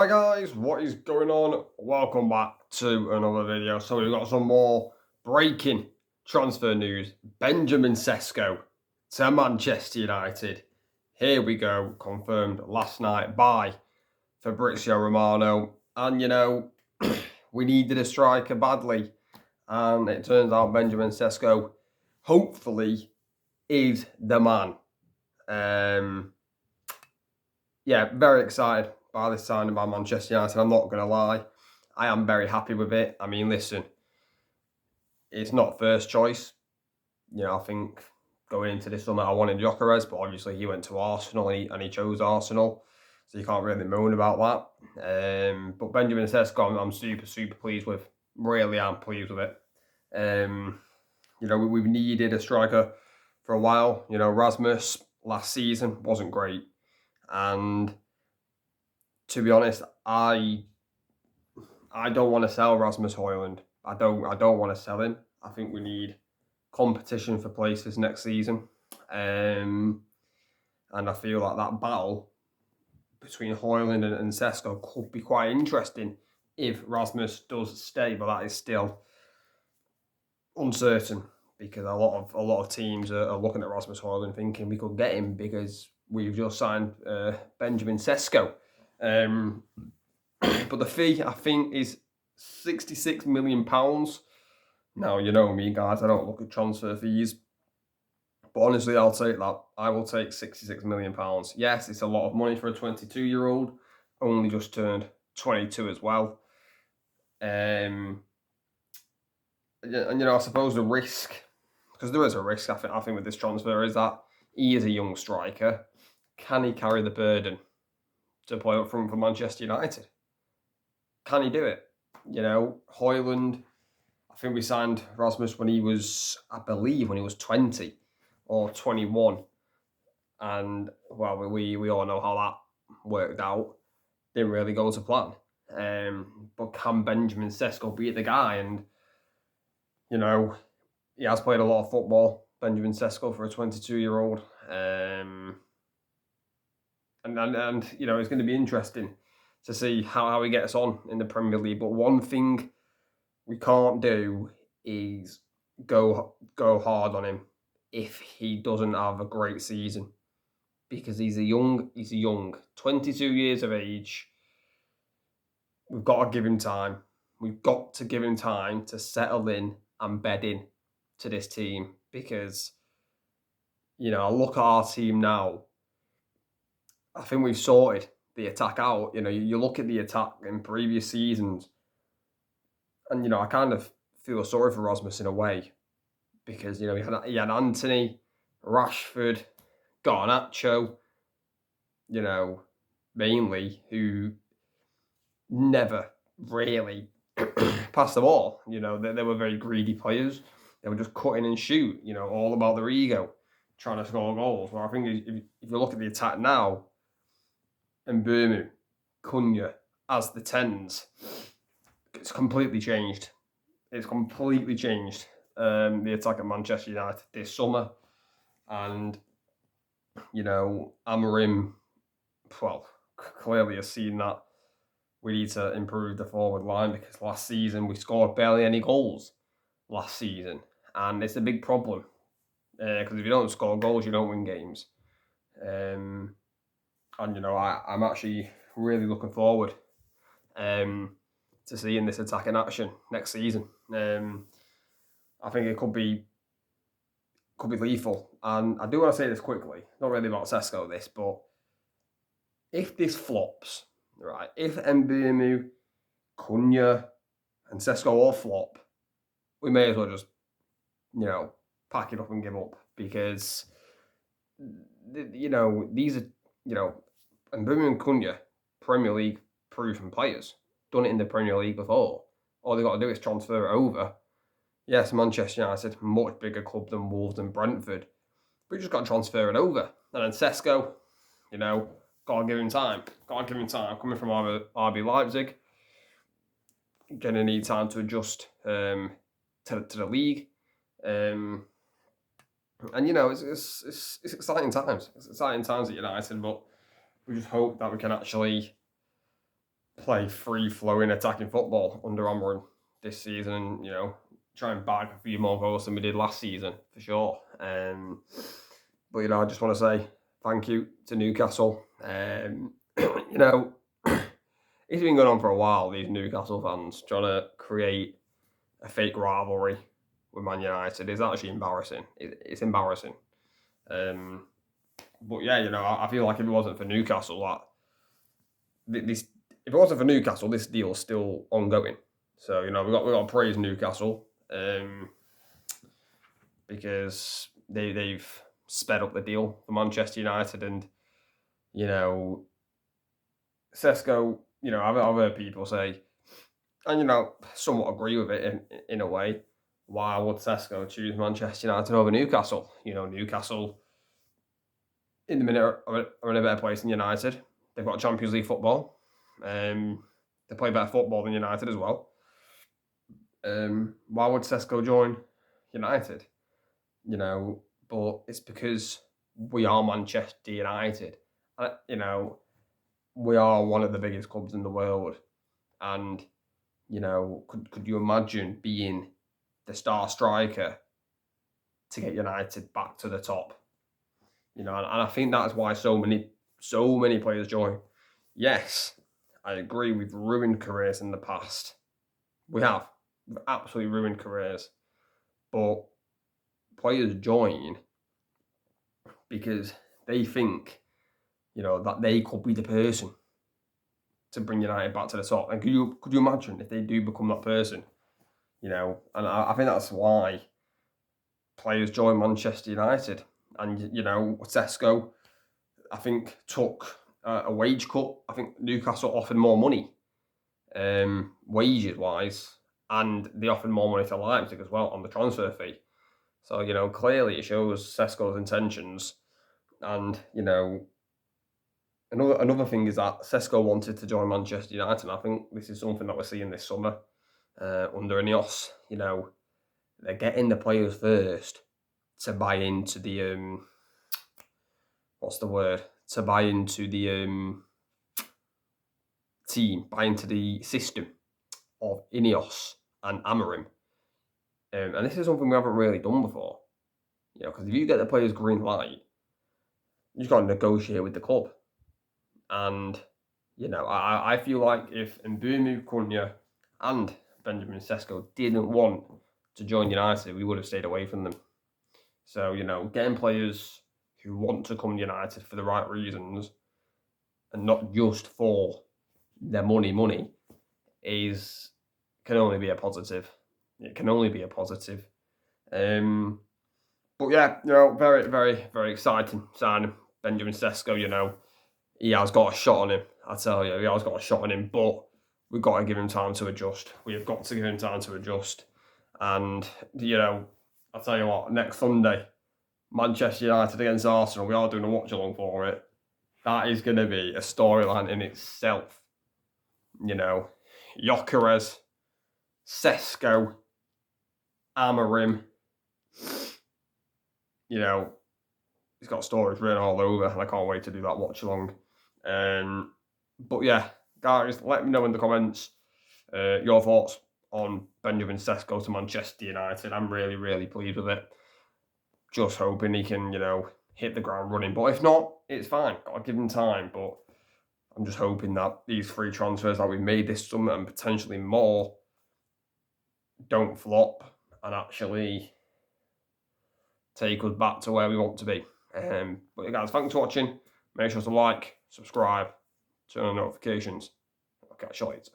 Hi guys, what is going on? Welcome back to another video. So we've got some more breaking transfer news. Benjamin Sesko to Manchester United. Here we go, confirmed last night by Fabrizio Romano. And we needed a striker badly. And it turns out Benjamin Sesko hopefully is the man. Yeah, very excited by this signing by Manchester United. I'm not going to lie. I am very happy with it. I mean, listen, it's not first choice. I think going into this summer, I wanted Gyökeres, but obviously he went to Arsenal and he chose Arsenal. So you can't really moan about that. But Benjamin Sesko, I'm super, super pleased with. Really am pleased with it. We've needed a striker for a while. Rasmus last season wasn't great. And to be honest, I don't want to sell Rasmus Højlund. I don't want to sell him. I think we need competition for places next season. And I feel like that battle between Højlund and Sesko could be quite interesting if Rasmus does stay, but that is still uncertain because a lot of teams are looking at Rasmus Højlund thinking we could get him because we've just signed Benjamin Sesko. But the fee, I think, is £66 million. Now, you know me, guys, I don't look at transfer fees. But honestly, I'll take that. I will take £66 million. Yes, it's a lot of money for a 22-year-old. Only just turned 22 as well. And, I suppose the risk, because there is a risk, I think with this transfer, is that he is a young striker. Can he carry the burden to play up front for Manchester United? Can he do it? Højlund, I think we signed Rasmus when he was 20 or 21. And, well, we all know how that worked out. Didn't really go to plan. But can Benjamin Sesko be the guy? And, he has played a lot of football, Benjamin Sesko, for a 22-year-old. And it's going to be interesting to see how he gets on in the Premier League. But one thing we can't do is go hard on him if he doesn't have a great season, because he's a young 22 years of age. We've got to give him time. We've got to give him time to settle in and bed in to this team because, I look at our team now. I think we've sorted the attack out. You look at the attack in previous seasons, and I kind of feel sorry for Rasmus in a way because he had Anthony, Rashford, Garnacho, mainly, who never really passed the ball. They were very greedy players. They were just cutting and shoot. All about their ego, trying to score goals. Well, I think if you look at the attack now, Mbeumo, Cunha as the 10s, it's completely changed. It's completely changed the attack at Manchester United this summer. And, Amorim, well, clearly has seen that we need to improve the forward line because last season we scored barely any goals last season. And it's a big problem because if you don't score goals, you don't win games. And, I'm actually really looking forward to seeing this attack in action next season. I think it could be lethal. And I do want to say this quickly, not really about Sesko, this, but if this flops, right, if Mbeumo, Cunha, and Sesko all flop, we may as well just, pack it up and give up because, these are, Mbeumo and Cunha, Premier League proven players, done it in the Premier League before. All they've got to do is transfer it over. Yes, Manchester United, much bigger club than Wolves and Brentford, but you just got to transfer it over. And then Sesko, got to give him time. Coming from RB Leipzig, going to need time to adjust to the league. And, it's exciting times. It's exciting times at United, but we just hope that we can actually play free-flowing attacking football under Amorim this season, and try and bag a few more goals than we did last season for sure. But I just want to say thank you to Newcastle. It's been going on for a while. These Newcastle fans trying to create a fake rivalry with Man United is actually embarrassing. It's embarrassing. But yeah, I feel like if it wasn't for Newcastle, if it wasn't for Newcastle, this deal's still ongoing. So we got to praise Newcastle because they've sped up the deal for Manchester United, and Sesko. I've heard people say, and somewhat agree with it in a way. Why would Sesko choose Manchester United over Newcastle? Newcastle in the minute are in a better place than United. They've got Champions League football. They play better football than United as well. Why would Sesko join United? But it's because we are Manchester United. We are one of the biggest clubs in the world. And, could you imagine being the star striker to get United back to the top? And I think that's why so many players join. Yes, I agree, we've ruined careers in the past. We've absolutely ruined careers. But players join because they think, that they could be the person to bring United back to the top. And could you imagine if they do become that person? And I think that's why players join Manchester United. And, Sesko, I think, took a wage cut. I think Newcastle offered more money, wages-wise, and they offered more money to Leipzig as well on the transfer fee. So, clearly it shows Sesko's intentions. And, another thing is that Sesko wanted to join Manchester United, and I think this is something that we're seeing this summer under Ineos. They're getting the players first to buy into the to buy into the team, buy into the system of Ineos and Amorim. And this is something we haven't really done before. Because if you get the players green light, you've got to negotiate with the club. And, I feel like if Mbeumo, Cunha and Benjamin Sesko didn't want to join United, we would have stayed away from them. So, getting players who want to come to United for the right reasons and not just for their money can only be a positive. It can only be a positive. But yeah, very, very, very exciting signing. Benjamin Sesko, he has got a shot on him. I tell you, he has got a shot on him, but we've got to give him time to adjust. We have got to give him time to adjust. And, I'll tell you what, next Sunday, Manchester United against Arsenal, we are doing a watch-along for it. That is going to be a storyline in itself. Gyökeres, Sesko, Amorim. He's got stories written all over, and I can't wait to do that watch-along. But yeah, guys, let me know in the comments your thoughts on Benjamin Sesko to Manchester United. I'm really, really pleased with it. Just hoping he can, hit the ground running. But if not, it's fine. Got to give him time. But I'm just hoping that these 3 transfers that we've made this summer and potentially more don't flop and actually take us back to where we want to be. But guys, thanks for watching. Make sure to like, subscribe, turn on notifications. I'll catch you later.